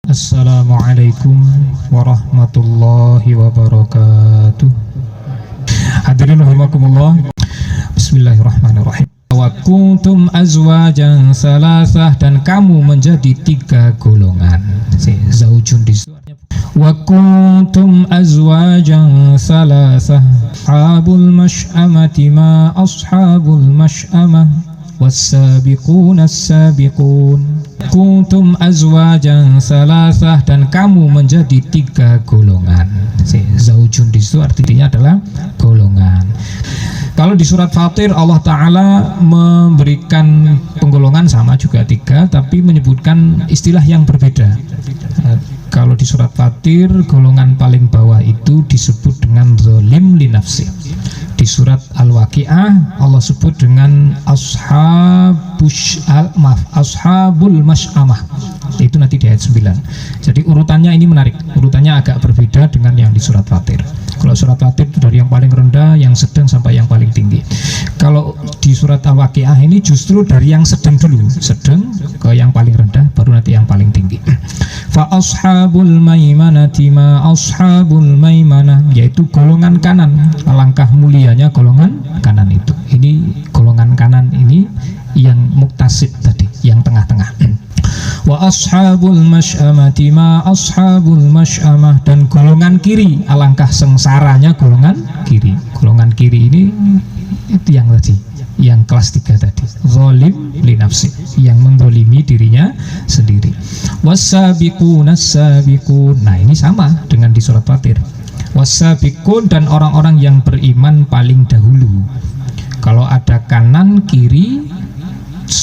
Assalamualaikum warahmatullahi wabarakatuh. Hadirin rahimakumullah. Bismillahirrahmanirrahim. Wa kuntum azwajan salasah, dan kamu menjadi tiga golongan. Zaujun di wa kuntum azwajan salasah ashabul masy'amati ma ashabul masy'amah was-sabiqun as-sabiqun. Kuntum azwajan salasah, dan kamu menjadi tiga golongan. Zaujun di situ artinya adalah golongan. Kalau di surat Fatir Allah Ta'ala memberikan penggolongan sama juga tiga, tapi menyebutkan istilah yang berbeda. Kalau di surat Fatir golongan paling bawah itu disebut dengan zalim li nafsi. Di surat Al-Waqi'ah Allah sebut dengan ashabul masy'amah. Itu nanti di ayat 9. Jadi urutannya ini menarik. Urutannya agak berbeda dengan yang di surat Fatir. Kalau surat Fatir itu dari yang paling rendah, yang sedang sampai yang paling tinggi. Kalau di surat Al-Waqi'ah ini justru dari yang sedang dulu, sedang ke yang paling rendah, baru nanti yang paling tinggi. Fa ashabul maimanati ma ashabul maimanah, yaitu golongan kanan. Alangkah mulianya golongan kanan itu. Ini golongan kanan ini yang muktasid tadi, yang tengah-tengah. Wa ashabul masy'amati ma ashabul masy'amah, dan golongan kiri, alangkah sengsaranya golongan kiri. Golongan kiri ini itu yang tadi, yang kelas 3 tadi, zalim li nafsi, yang menzalimi dirinya sendiri. Was-sabiqun as-sabiqun, nah ini sama dengan di surat Fatir. Was-sabiqun, dan orang-orang yang beriman paling dahulu. Kalau ada kanan kiri,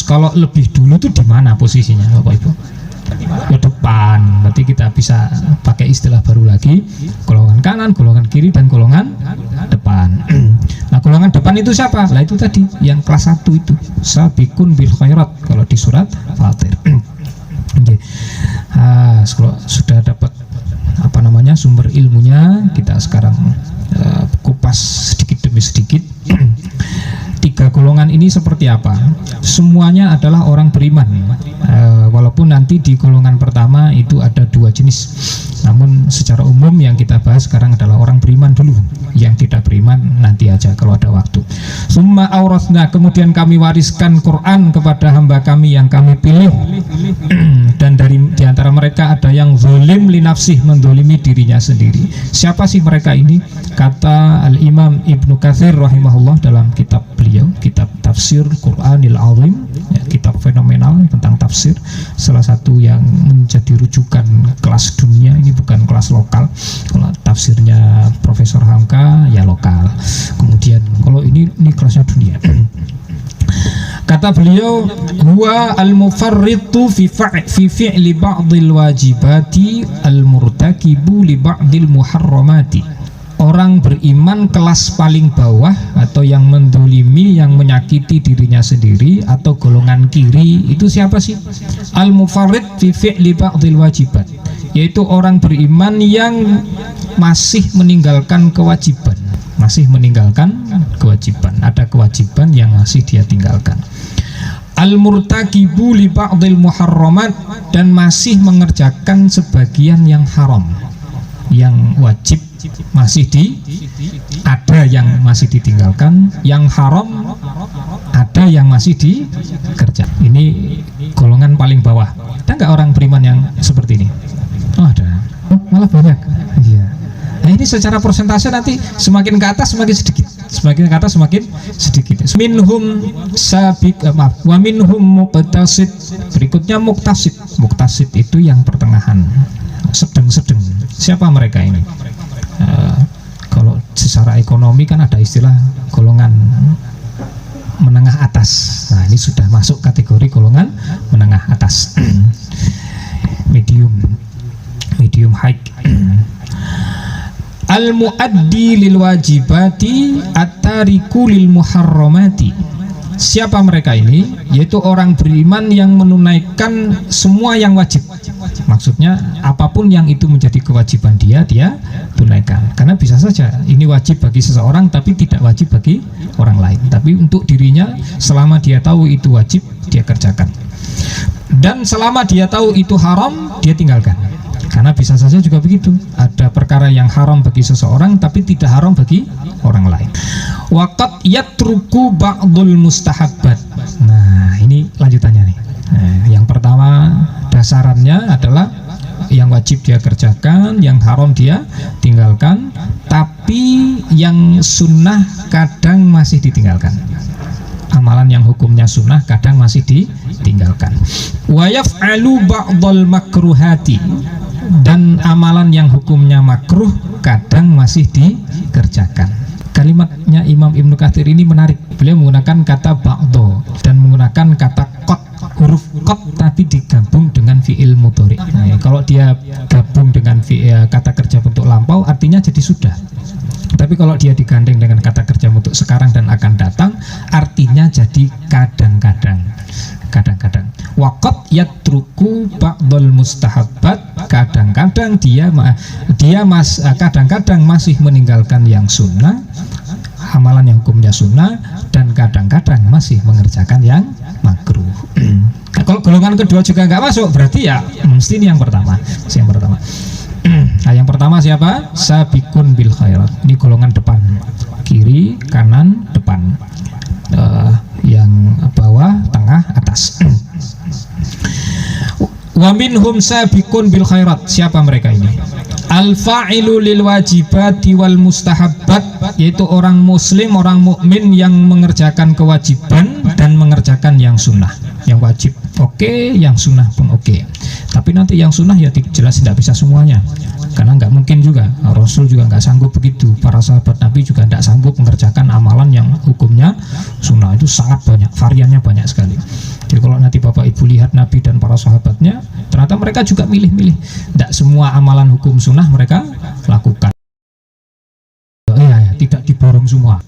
kalau lebih dulu itu di mana posisinya Bapak Ibu? Ke depan. Berarti kita bisa pakai istilah baru lagi, golongan kanan, golongan kiri, dan golongan depan. Nah, golongan depan itu siapa? Lah itu tadi yang kelas 1 itu, sabiqun bil khairat kalau di surat Fatir. Okay. Kalau sudah dapat sumber ilmunya, kita sekarang kupas sedikit demi sedikit. Tiga golongan ini seperti apa? Semuanya adalah orang beriman, walaupun nanti di golongan pertama itu ada 2 jenis. Namun secara umum yang kita bahas sekarang adalah orang beriman dulu. Yang tidak beriman nanti aja kalau ada waktu. Summa aurasna, kemudian kami wariskan Quran kepada hamba kami yang kami pilih. Dan di antara mereka ada yang zalim li nafsih, menzalimi dirinya sendiri. Siapa sih mereka ini? Kata Al-Imam Ibnu Katsir rahimahullah dalam kitab beliau, kitab Tafsir Quranil Azim, ya, kitab fenomenal tentang tafsir, salah satu yang menjadi rujukan kelas dunia, ini bukan kelas lokal. Kalau tafsirnya Profesor Hamka ya lokal, kemudian kalau ini kelasnya dunia. Kata beliau, huwa al-mufarritu fi fi'li ba'dil wajibati al-murtakibu li ba'dil muharramati. Orang beriman kelas paling bawah, atau yang mendolimi, yang menyakiti dirinya sendiri, atau golongan kiri, itu siapa sih? Al-mufarrid fi fi'li ba'dil wajibat, yaitu orang beriman yang masih meninggalkan kewajiban. Masih meninggalkan kewajiban, ada kewajiban yang masih dia tinggalkan. Al-murtakibu li ba'dil muharramat, dan masih mengerjakan sebagian yang haram. Yang wajib masih ada yang masih ditinggalkan, yang haram ada yang masih dikerjakan. Ini golongan paling bawah. Ada nggak orang beriman yang seperti ini? Oh ada. Oh, malah banyak. Iya. Nah ini secara persentase nanti semakin ke atas semakin sedikit, semakin ke atas semakin sedikit. Minhum wa minhum muqtasid. Berikutnya muktasid. Muktasid itu yang pertengahan, sedang-sedang. Siapa mereka ini? Kalau secara ekonomi kan ada istilah golongan menengah atas. Nah ini sudah masuk kategori golongan menengah atas. medium high. Al-muaddi lil wajibati at-tariku lil muharramati. Siapa mereka ini? Yaitu orang beriman yang menunaikan semua yang wajib. Maksudnya apapun yang itu menjadi kewajiban dia tunaikan. Karena bisa saja ini wajib bagi seseorang tapi tidak wajib bagi orang lain. Tapi untuk dirinya, selama dia tahu itu wajib, dia kerjakan. Dan selama dia tahu itu haram, dia tinggalkan. Karena bisa saja juga begitu, ada perkara yang haram bagi seseorang tapi tidak haram bagi orang lain. Waqat yatruku ba'dul mustahabbat. Nah, ini lanjutannya nih. Nah, yang pertama dasarannya adalah yang wajib dia kerjakan, yang haram dia tinggalkan, tapi yang sunnah kadang masih ditinggalkan. Amalan yang hukumnya sunnah kadang masih ditinggalkan. Wa yaf'alu ba'dal makruhati, dan amalan yang hukumnya makruh kadang masih dikerjakan. Kalimatnya Imam Ibnu Katsir ini menarik. Beliau menggunakan kata ba'do dan menggunakan kata qad, huruf qad tapi digabung dengan fi'il mudhari. Nah, kalau dia gabung dengan kata kerja bentuk lampau artinya jadi sudah. Tapi kalau dia digandeng dengan kata kerja bentuk sekarang dan akan datang artinya jadi kadang-kadang. Kadang-kadang. Waqat yatruku ba'dul mustahabbat, kadang-kadang kadang-kadang masih meninggalkan yang sunnah, amalan yang hukumnya sunnah, dan kadang-kadang masih mengerjakan yang makruh. Nah, kalau golongan kedua juga nggak masuk, berarti ya mesti ini yang pertama. Nah, yang pertama siapa? Sabiqun bil khairat. Ini golongan depan, kiri, kanan, depan. Yang bawah, tengah, atas. Wa minhum sabiqun bil khairat. Siapa mereka ini? Al-fa'ilu lil wajibati wal mustahabbat, yaitu orang muslim, orang mukmin yang mengerjakan kewajiban dan mengerjakan yang sunnah. Yang wajib oke, yang sunnah pun oke. Tapi nanti yang sunnah ya jelas tidak bisa semuanya, karena nggak mungkin juga, Rasul juga nggak sanggup begitu, para sahabat Nabi juga nggak sanggup mengerjakan amalan yang hukumnya sunnah. Itu sangat banyak, variannya banyak sekali. Jadi kalau nanti Bapak Ibu lihat Nabi dan para sahabatnya, ternyata mereka juga milih-milih, tidak semua amalan hukum sunnah mereka lakukan. Ya, tidak diborong semua.